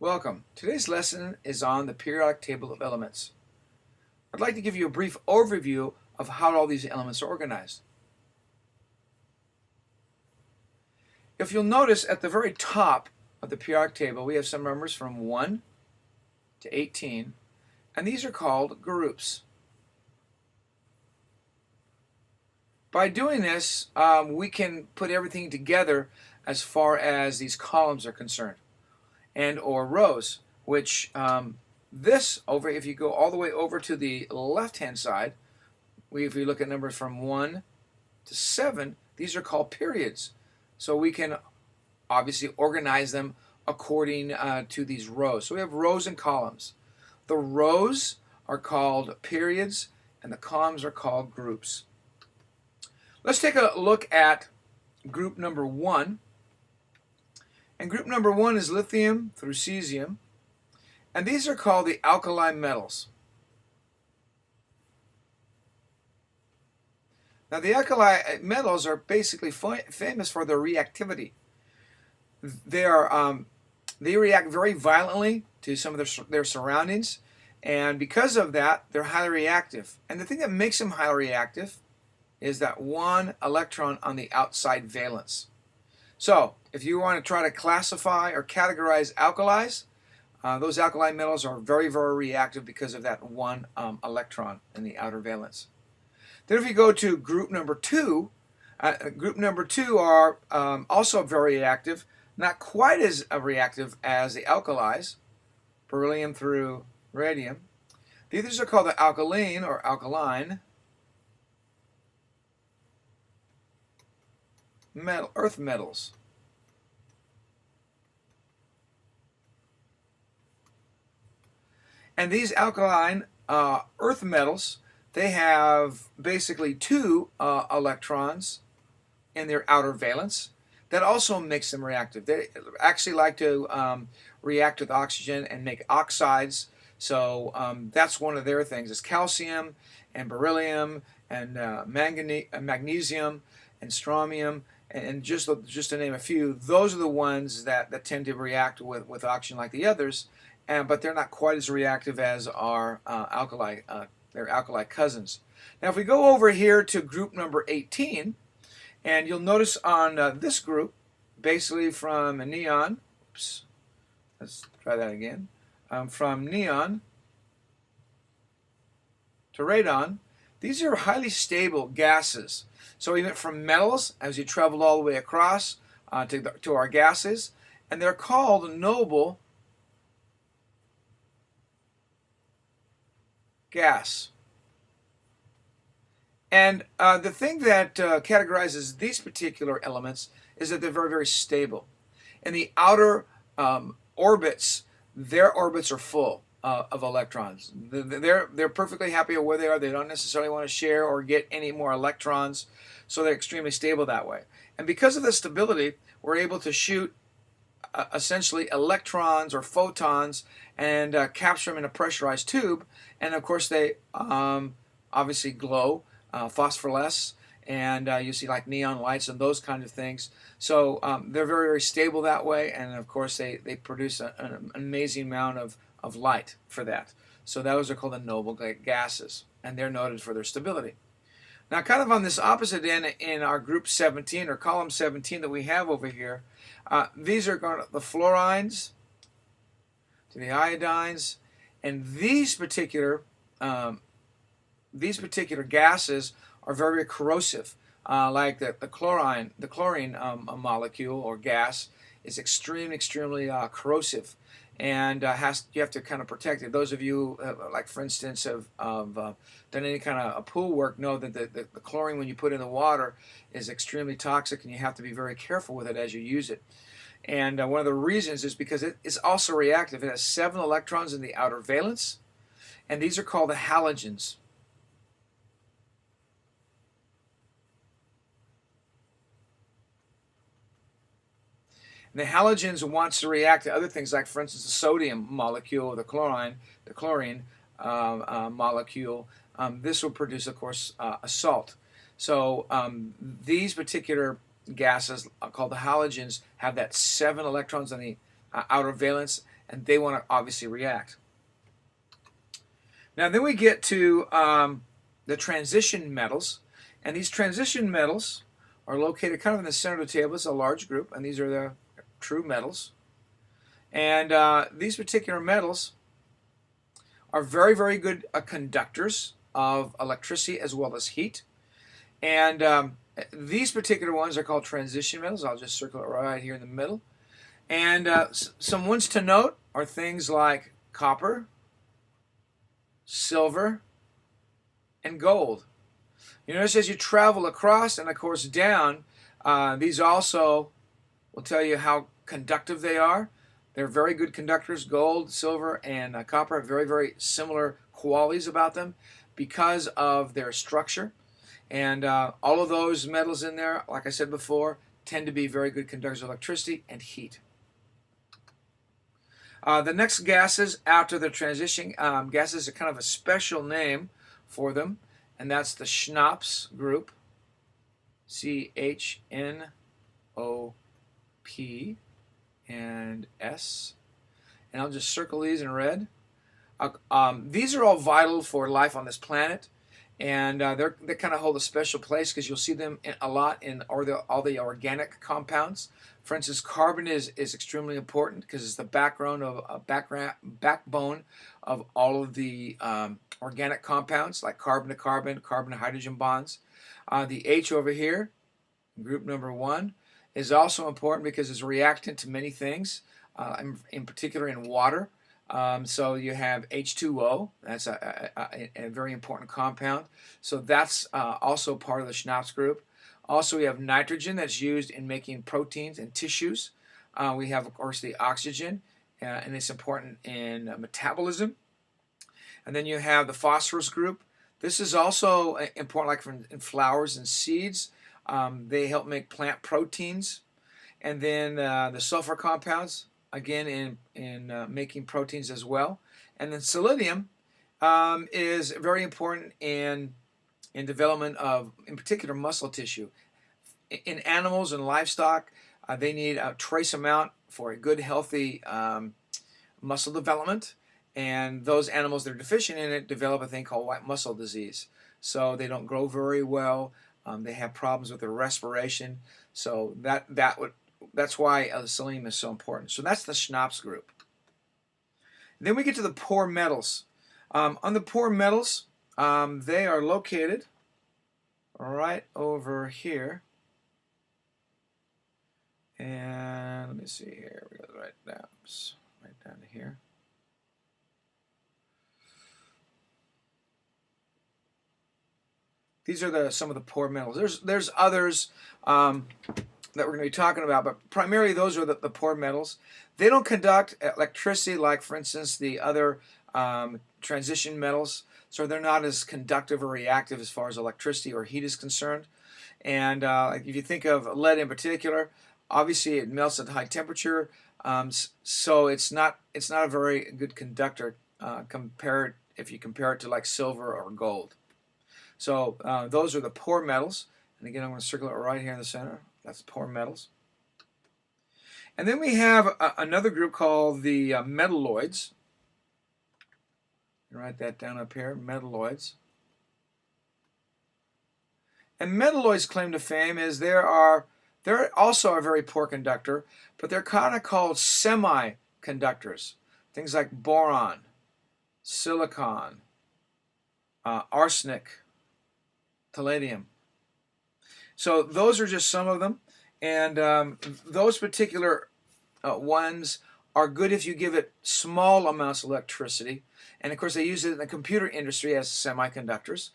Welcome. Today's lesson is on the periodic table of elements. I'd like to give you a brief overview of how all these elements are organized. If you'll notice at the very top of the periodic table we have some numbers from 1 to 18, and these are called groups. By doing this, we can put everything together as far as these columns are concerned, and or rows, which if you go all the way over to the left hand side, if you look at numbers from 1 to 7, these are called periods. So we can obviously organize them according to these rows. So we have rows and columns. The rows are called periods and the columns are called groups. Let's take a look at group number 1. And group number 1 is lithium through cesium, and these are called the alkali metals. Now the alkali metals are basically famous for their reactivity. They react very violently to some of their surroundings, and because of that they're highly reactive. And the thing that makes them highly reactive is that one electron on the outside valence. So if you want to try to classify or categorize alkalis, those alkali metals are very, very reactive because of that one electron in the outer valence. Then if you go to group number 2, are also very reactive, not quite as reactive as the alkalis, beryllium through radium. These are called the alkaline or alkaline earth metals. And these alkaline earth metals, they have basically 2 electrons in their outer valence. That also makes them reactive. They actually like to react with oxygen and make oxides. So that's one of their things. It's calcium and beryllium and magnesium and strontium, and just to name a few. Those are the ones that tend to react with oxygen like the others, but they're not quite as reactive as our their alkali cousins. Now if we go over here to group number 18, and you'll notice on this group, basically from neon, let's try that again, from neon to radon, these are highly stable gases. So we went from metals as you traveled all the way across to our gases, and they're called noble gas. And the thing that categorizes these particular elements is that they're very, very stable. In the outer orbits, their orbits are full of electrons. They're perfectly happy where they are. They don't necessarily want to share or get any more electrons, so they're extremely stable that way. And because of the stability, we're able to shoot essentially electrons or photons and capture them in a pressurized tube. And of course they obviously glow, phosphoresce, and you see like neon lights and those kind of things. So they're very, very stable that way, and of course they produce an amazing amount of light for that. So those are called the noble gases, and they're noted for their stability. Now kind of on this opposite end in our group 17 or column 17 that we have over here, these are going to the fluorines to the iodines, and these particular gases are very, very corrosive. Like the chlorine molecule or gas is extremely corrosive, and you have to kind of protect it. Those of you, like for instance, have done any kind of pool work know that the chlorine, when you put in the water, is extremely toxic, and you have to be very careful with it as you use it. And one of the reasons is because it is also reactive. It has 7 electrons in the outer valence, and these are called the halogens. And the halogens wants to react to other things, like for instance the sodium molecule, the chlorine molecule. This will produce, of course, a salt. So these particular gases called the halogens have that 7 electrons on the outer valence, and they want to obviously react. Now then we get to the transition metals, and these transition metals are located kind of in the center of the table. It's a large group, and these are the true metals. And these particular metals are very, very good conductors of electricity as well as heat. And these particular ones are called transition metals. I'll just circle it right here in the middle. And some ones to note are things like copper, silver, and gold. You notice as you travel across and of course down, these also will tell you how conductive they are. They're very good conductors. Gold, silver, and copper have very, very similar qualities about them because of their structure. And all of those metals in there, like I said before, tend to be very good conductors of electricity and heat. The next gases after the transition gases are kind of a special name for them, and that's the Schnapps group, CHNOP and S. And I'll just circle these in red. These are all vital for life on this planet, and they kind of hold a special place because you'll see them a lot in all the organic compounds. For instance, carbon is extremely important because it's the backbone of all of the organic compounds, like carbon to carbon, carbon to hydrogen bonds. The H over here, group number 1, is also important because it's a reactant to many things, in particular in water. So you have H2O, that's a very important compound. So that's also part of the Schnapps group. Also, we have nitrogen that's used in making proteins and tissues. We have, of course, the oxygen, and it's important in metabolism. And then you have the phosphorus group. This is also important, like in flowers and seeds. They help make plant proteins. And then the sulfur compounds, again, in making proteins as well. And then selenium is very important in development of, in particular, muscle tissue. In animals and livestock, they need a trace amount for a good, healthy muscle development. And those animals that are deficient in it develop a thing called white muscle disease. So they don't grow very well. They have problems with their respiration. So that's why selenium is so important. So that's the Schnapps group. Then we get to the poor metals. On the poor metals, they are located right over here. And let me see here. We got right down to here. These are some of the poor metals. There's others that we're going to be talking about, but primarily those are the poor metals. They don't conduct electricity like, for instance, the other transition metals, so they're not as conductive or reactive as far as electricity or heat is concerned. And like if you think of lead in particular, obviously it melts at high temperature, so it's not a very good conductor if you compare it to like silver or gold. So those are the poor metals. And again, I'm going to circle it right here in the center. That's poor metals. And then we have another group called the metalloids. Write that down up here, metalloids. And metalloids' claim to fame is they're also a very poor conductor, but they're kind of called semiconductors. Things like boron, silicon, arsenic, palladium. So those are just some of them, and those particular ones are good if you give it small amounts of electricity. And of course they use it in the computer industry as semiconductors,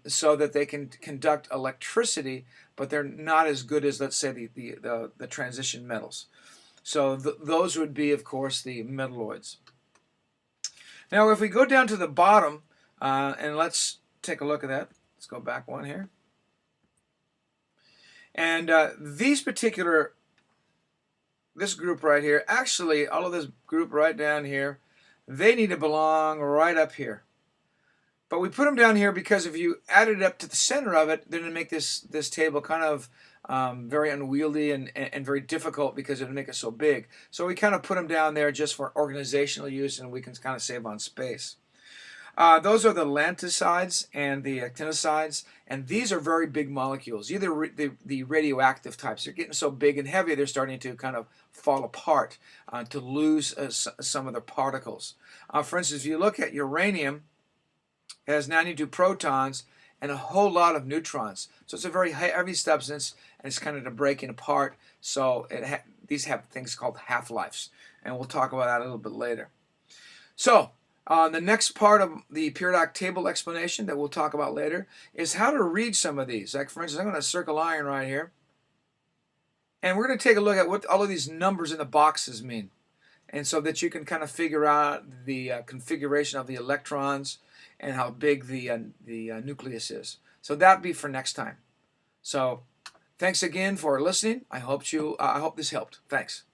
so that they can conduct electricity, but they're not as good as, let's say, the transition metals. So those would be, of course, the metalloids. Now if we go down to the bottom, and let's take a look at that. Let's go back one here. And this group right here, actually all of this group right down here, they need to belong right up here. But we put them down here because if you add it up to the center of it, then it'll make this table kind of very unwieldy and very difficult because it would make it so big. So we kind of put them down there just for organizational use, and we can kind of save on space. Those are the lanticides and the actinosides, and these are very big molecules. These are the radioactive types. They're getting so big and heavy, they're starting to kind of fall apart, to lose some of their particles. For instance, if you look at uranium, it has 92 protons and a whole lot of neutrons. So it's a very heavy substance, and it's kind of breaking apart. So these have things called half-lives, and we'll talk about that a little bit later. So the next part of the periodic table explanation that we'll talk about later is how to read some of these. Like, for instance, I'm going to circle iron right here. And we're going to take a look at what all of these numbers in the boxes mean. And so that you can kind of figure out the configuration of the electrons and how big the nucleus is. So that'll be for next time. So thanks again for listening. I hope this helped. Thanks.